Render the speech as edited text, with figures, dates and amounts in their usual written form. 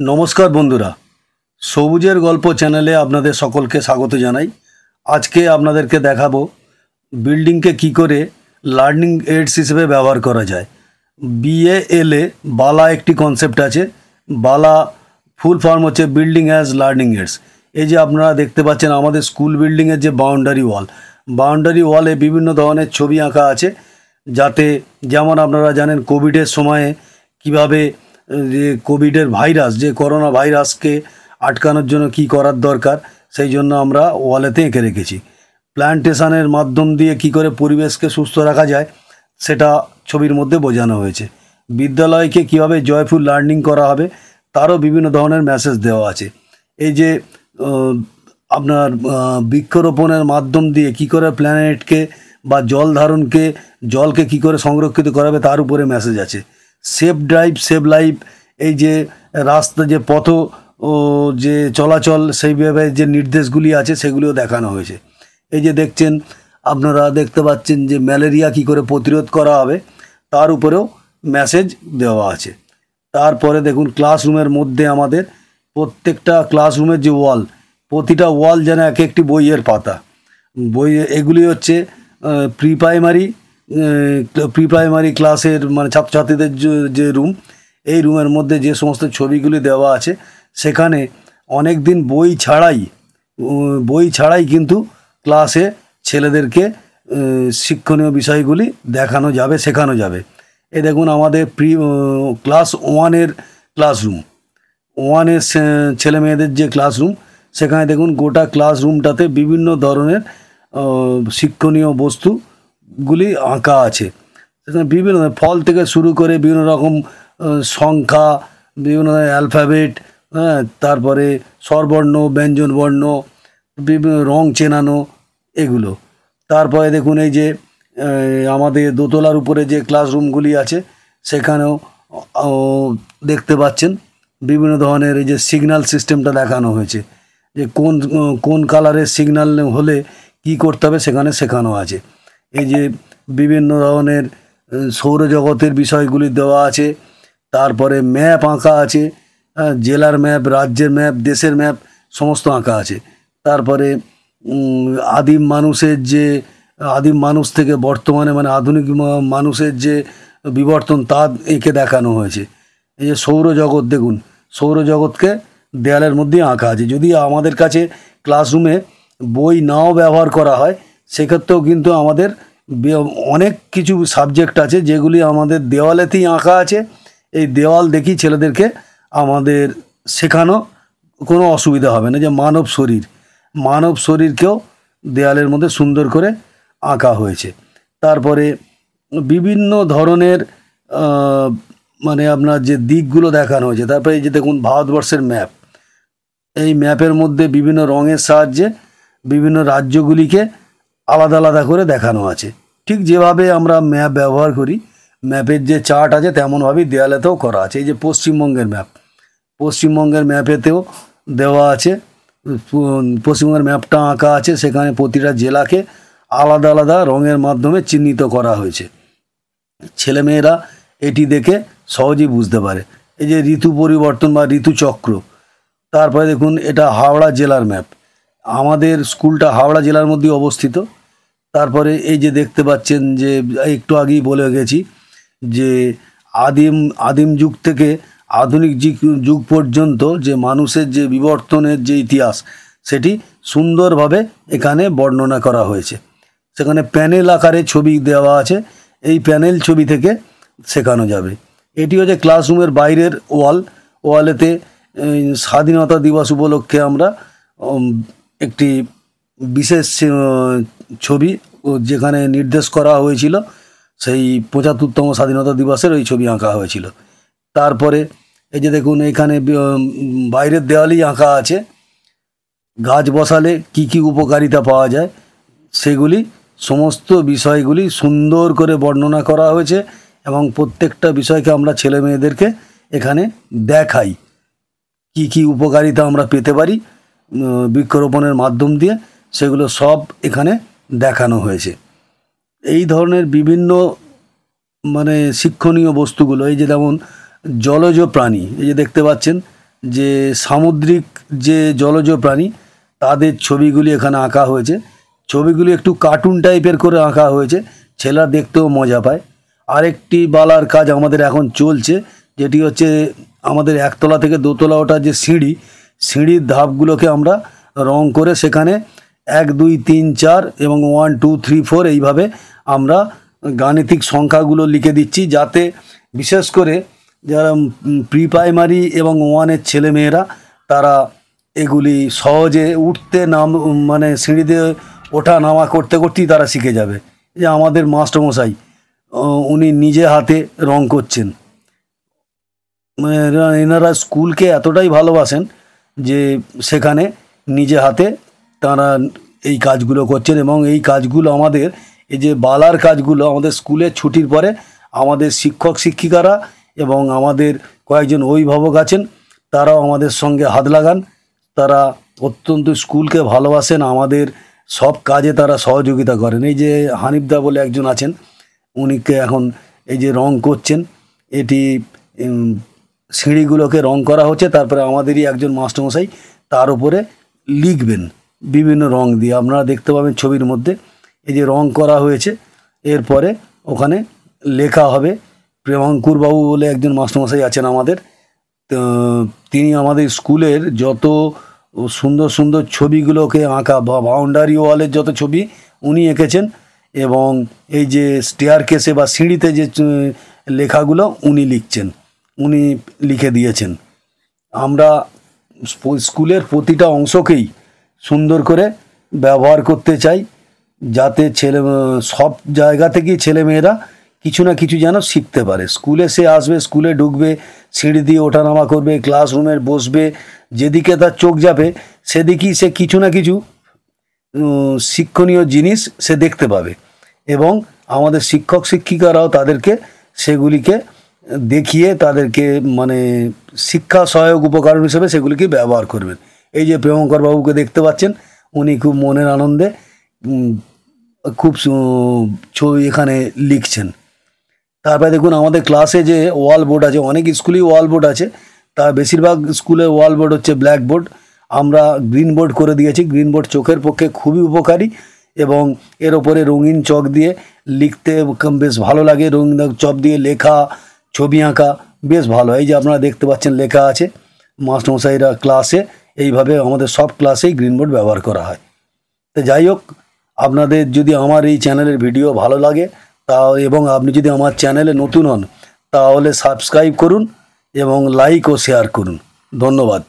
নমস্কার বন্ধুরা, সবুজের গল্প চ্যানেলে আপনাদের সকলকে স্বাগত জানাই। আজকে আপনাদেরকে দেখাবো বিল্ডিংকে কি করে লার্নিং এইডস হিসেবে ব্যবহার করা যায়। BALA বালা একটি কনসেপ্ট আছে। বালা ফুল ফর্ম হচ্ছে বিল্ডিং অ্যাজ লার্নিং এইডস। এই যে আপনারা দেখতে পাচ্ছেন আমাদের স্কুল বিল্ডিংয়ের যে বাউন্ডারি ওয়ালে বিভিন্ন ধরনের ছবি আঁকা আছে, যাতে যেমন আপনারা জানেন কোভিডের সময়ে কিভাবে যে কোভিডের ভাইরাস, যে করোনা ভাইরাসকে আটকানোর জন্য কি করার দরকার, সেই জন্য আমরা ওয়ালেতে এঁকে রেখেছি। প্ল্যান্টেশনের মাধ্যম দিয়ে কি করে পরিবেশকে সুস্থ রাখা যায় সেটা ছবির মধ্যে বোঝানো হয়েছে। বিদ্যালয়কে কিভাবে জয়ফুল লার্নিং করা হবে তারও বিভিন্ন ধরনের মেসেজ দেওয়া আছে। এই যে আপনার বৃক্ষরোপণের মাধ্যম দিয়ে কি করে প্ল্যানেটকে বা জলকে কি করে সংরক্ষিত করা হবে তার উপরে মেসেজ আছে। সেফ ড্রাইভ সেভ লাইফ, এই যে রাস্তা যে যে চলাচল সেইভাবে যে নির্দেশগুলি আছে সেগুলিও দেখানো হয়েছে। এই যে আপনারা দেখতে পাচ্ছেন যে ম্যালেরিয়া কি করে প্রতিরোধ করা হবে তার উপরেও মেসেজ দেওয়া আছে। তারপরে দেখুন ক্লাসরুমের মধ্যে আমাদের প্রত্যেকটা ক্লাসরুমের যে প্রতিটা ওয়াল যেন এক একটি বইয়ের পাতা। এগুলি হচ্ছে প্রি প্রাইমারি ক্লাসের মানে ছাত্রছাত্রীদের যে রুম, এই রুমের মধ্যে যে সমস্ত ছবিগুলি দেওয়া আছে সেখানে অনেক দিন বই ছাড়াই কিন্তু ক্লাসে ছেলেদেরকে শিক্ষণীয় বিষয়গুলি শেখানো যাবে। এই দেখুন আমাদের ক্লাস ওয়ানের ছেলে মেয়েদের যে ক্লাসরুম, সেখানে দেখুন গোটা ক্লাসরুমটাতে বিভিন্ন ধরনের শিক্ষণীয় বস্তুগুলি আঁকা আছে। সেখানে বিভিন্ন ফল থেকে শুরু করে বিভিন্ন রকম সংখ্যা, বিভিন্ন অ্যালফাবেট, তারপরে স্বরবর্ণ, ব্যঞ্জনবর্ণ, বিভিন্ন রং চেনানো, এগুলো। তারপরে দেখুন এই যে আমাদের দোতলার উপরে যে ক্লাসরুমগুলি আছে সেখানেও দেখতে পাচ্ছেন বিভিন্ন ধরনের এই যে সিগন্যাল সিস্টেমটা দেখানো হয়েছে, যে কোন কালারের সিগন্যাল হলে কি করতে হবে সেখানে শেখানো আছে। এই যে বিভিন্ন ধরনের সৌরজগতের বিষয়গুলি দেওয়া আছে। তারপরে ম্যাপ আঁকা আছে, জেলার ম্যাপ, রাজ্যের ম্যাপ, দেশের ম্যাপ সমস্ত আঁকা আছে। তারপরে আদিম মানুষ থেকে বর্তমানে মানে আধুনিক মানুষের যে বিবর্তন তা এঁকে দেখানো হয়েছে। এই যে সৌরজগৎ, দেখুন সৌরজগৎকে দেয়ালের মধ্যে আঁকা আছে। যদি আমাদের কাছে ক্লাসরুমে বই নাও ব্যবহার করা হয় সেক্ষেত্রেও কিন্তু আমাদের অনেক কিছু সাবজেক্ট আছে যেগুলি আমাদের দেওয়ালেতেই আঁকা আছে। এই দেওয়াল দেখি ছেলেদেরকে আমাদের শেখানো কোনো অসুবিধা হবে না। যে মানব শরীরকেও দেওয়ালের মধ্যে সুন্দর করে আঁকা হয়েছে। তারপরে বিভিন্ন ধরনের মানে আপনার যে দিকগুলো দেখানো হয়েছে। তারপরে এই যে দেখুন ভারতবর্ষের ম্যাপ, এই ম্যাপের মধ্যে বিভিন্ন রঙের সাহায্যে বিভিন্ন রাজ্যগুলিকে আলাদা আলাদা করে দেখানো আছে। ঠিক যেভাবে আমরা ম্যাপ ব্যবহার করি, ম্যাপের যে চার্ট আছে তেমনভাবেই দেয়ালেতেও করা আছে। এই যে পশ্চিমবঙ্গের ম্যাপেতেও দেওয়া আছে, পশ্চিমবঙ্গের ম্যাপটা আঁকা আছে। সেখানে প্রতিটা জেলাকে আলাদা আলাদা রঙের মাধ্যমে চিহ্নিত করা হয়েছে, ছেলেমেয়েরা এটি দেখে সহজেই বুঝতে পারে। এই যে ঋতু পরিবর্তন বা ঋতুচক্র। তারপরে দেখুন এটা হাওড়া জেলার ম্যাপ, আমাদের স্কুলটা হাওড়া জেলার মধ্যে অবস্থিত। তারপরে এই যে দেখতে পাচ্ছেন যে একটু আগেই বলে গেছি যে আদিম যুগ থেকে আধুনিক যুগ পর্যন্ত যে মানুষের যে বিবর্তনের যে ইতিহাস সেটি সুন্দরভাবে এখানে বর্ণনা করা হয়েছে। সেখানে প্যানেল আকারে ছবি দেওয়া আছে, এই প্যানেল ছবি থেকে শেখানো যাবে। এটি হচ্ছে ক্লাসরুমের বাইরের ওয়ালেতে স্বাধীনতা দিবস উপলক্ষে আমরা একটি বিশেষ ছবি যেখানে নির্দেশ করা হয়েছিল সেই ৭৫তম স্বাধীনতা দিবসের ওই ছবি আঁকা হয়েছিল। তারপরে এই যে দেখুন এখানে বাইরের দেওয়ালেই আঁকা আছে গাছ বসালে কি কি উপকারিতা পাওয়া যায়, সেগুলি সমস্ত বিষয়গুলি সুন্দর করে বর্ণনা করা হয়েছে এবং প্রত্যেকটা বিষয়কে আমরা ছেলে মেয়েদেরকে এখানে দেখাই কি কি উপকারিতা আমরা পেতে পারি বৃক্ষরোপণের মাধ্যম দিয়ে, সেগুলো সব এখানে দেখানো হয়েছে। এই ধরনের বিভিন্ন মানে শিক্ষণীয় বস্তুগুলো, এই যে যেমন জলজ প্রাণী, এই যে দেখতে পাচ্ছেন যে সামুদ্রিক যে জলজ প্রাণী তাদের ছবিগুলি এখানে আঁকা হয়েছে। ছবিগুলি একটু কার্টুন টাইপের করে আঁকা হয়েছে, ছেলেরা দেখতেও মজা পায়। আরেকটি বালার কাজ আমাদের এখন চলছে, যেটি হচ্ছে আমাদের একতলা থেকে দোতলা ওঠার যে সিঁড়ির ধাপগুলোকে আমরা রং করে সেখানে 1 2 3 4 এবং 1 2 3 4 এইভাবে আমরা গাণিতিক সংখ্যাগুলো লিখে দিচ্ছি, যাতে বিশেষ করে যারা প্রি প্রাইমারি এবং 1-এর ছেলেমেয়েরা তারা এগুলি সহজে উঠতে মানে সিঁড়িতে ওঠা নামা করতে করতেই তারা শিখে যাবে। যে আমাদের মাস্টারমশাই উনি নিজে হাতে রং করছেন, মানে এনারা স্কুলকে এতটাই ভালোবাসেন যে সেখানে নিজে হাতে তারা এই কাজগুলো করছেন। এবং এই কাজগুলো আমাদের, এই যে বালার কাজগুলো আমাদের স্কুলের ছুটির পরে আমাদের শিক্ষক শিক্ষিকারা এবং আমাদের কয়েকজন অভিভাবক আছেন, তারাও আমাদের সঙ্গে হাত লাগান। তারা অত্যন্ত স্কুলকে ভালোবাসেন, আমাদের সব কাজে তারা সহযোগিতা করেন। এই যে হানিফদা বলে একজন আছেন, উনিকে এখন এই যে রং করছেন, এটি সিঁড়িগুলোকে রং করা হচ্ছে। তারপরে আমাদেরই একজন মাস্টারমশাই তার উপরে লিখবেন বিভিন্ন রং দিয়ে, আপনারা দেখতে পাবেন ছবির মধ্যে। এই যে রং করা হয়েছে, এরপরে ওখানে লেখা হবে। প্রেমাঙ্কুর বাবু বলে একজন মাস্টারমশাই আছেন আমাদের, তিনি আমাদের স্কুলের যত সুন্দর সুন্দর ছবিগুলোকে আঁকা বা বাউন্ডারি ওয়ালের যত ছবি উনি এঁকেছেন। এবং এই যে স্টেয়ার কেসে বা সিঁড়িতে যে লেখাগুলো উনি লিখছেন, উনি লিখে দিয়েছেন। আমরা স্কুলের প্রতিটা অংশকেই সুন্দর করে ব্যবহার করতে চাই, যাতে সব জায়গা থেকেই ছেলেমেয়েরা কিছু না কিছু যেন শিখতে পারে। স্কুলে সে আসবে, স্কুলে ঢুকবে, সিঁড়ি দিয়ে ওঠানামা করবে, ক্লাসরুমে বসবে, যেদিকে তার চোখ যাবে সেদিকেই সে কিছু না কিছু শিক্ষণীয় জিনিস সে দেখতে পাবে। এবং আমাদের শিক্ষক শিক্ষিকারাও তাদেরকে সেগুলিকে দেখিয়ে তাদেরকে মানে শিক্ষা সহায়ক উপকরণ হিসেবে সেগুলিকে ব্যবহার করবেন। এই যে প্রেমঙ্কর বাবুকে দেখতে পাচ্ছেন, উনি খুব মনের আনন্দে খুব ছবি এখানে লিখছেন। তারপরে দেখুন আমাদের ক্লাসে যে ওয়াল বোর্ড আছে, অনেক স্কুলেই ওয়াল বোর্ড আছে, তা বেশিরভাগ স্কুলে ওয়াল বোর্ড হচ্ছে ব্ল্যাক বোর্ড। আমরা গ্রিন বোর্ড করে দিয়েছি। গ্রিন বোর্ড চোখের পক্ষে খুবই উপকারী এবং এর ওপরে রঙিন চক দিয়ে লিখতে বেশ ভালো লাগে। রঙিন চক দিয়ে লেখা, ছবি আঁকা বেশ ভালো। এই যে আপনারা দেখতে পাচ্ছেন লেখা আছে। মাস্টারমশাইরা ক্লাসে এইভাবে আমাদের সব ক্লাসেই গ্রিন বোর্ড ব্যবহার করা হয়। তো যাই হোক, আপনাদের যদি আমার এই চ্যানেলের ভিডিও ভালো লাগে এবং আপনি যদি আমার চ্যানেলে নতুন হন তাহলে সাবস্ক্রাইব করুন এবং লাইক ও শেয়ার করুন। ধন্যবাদ।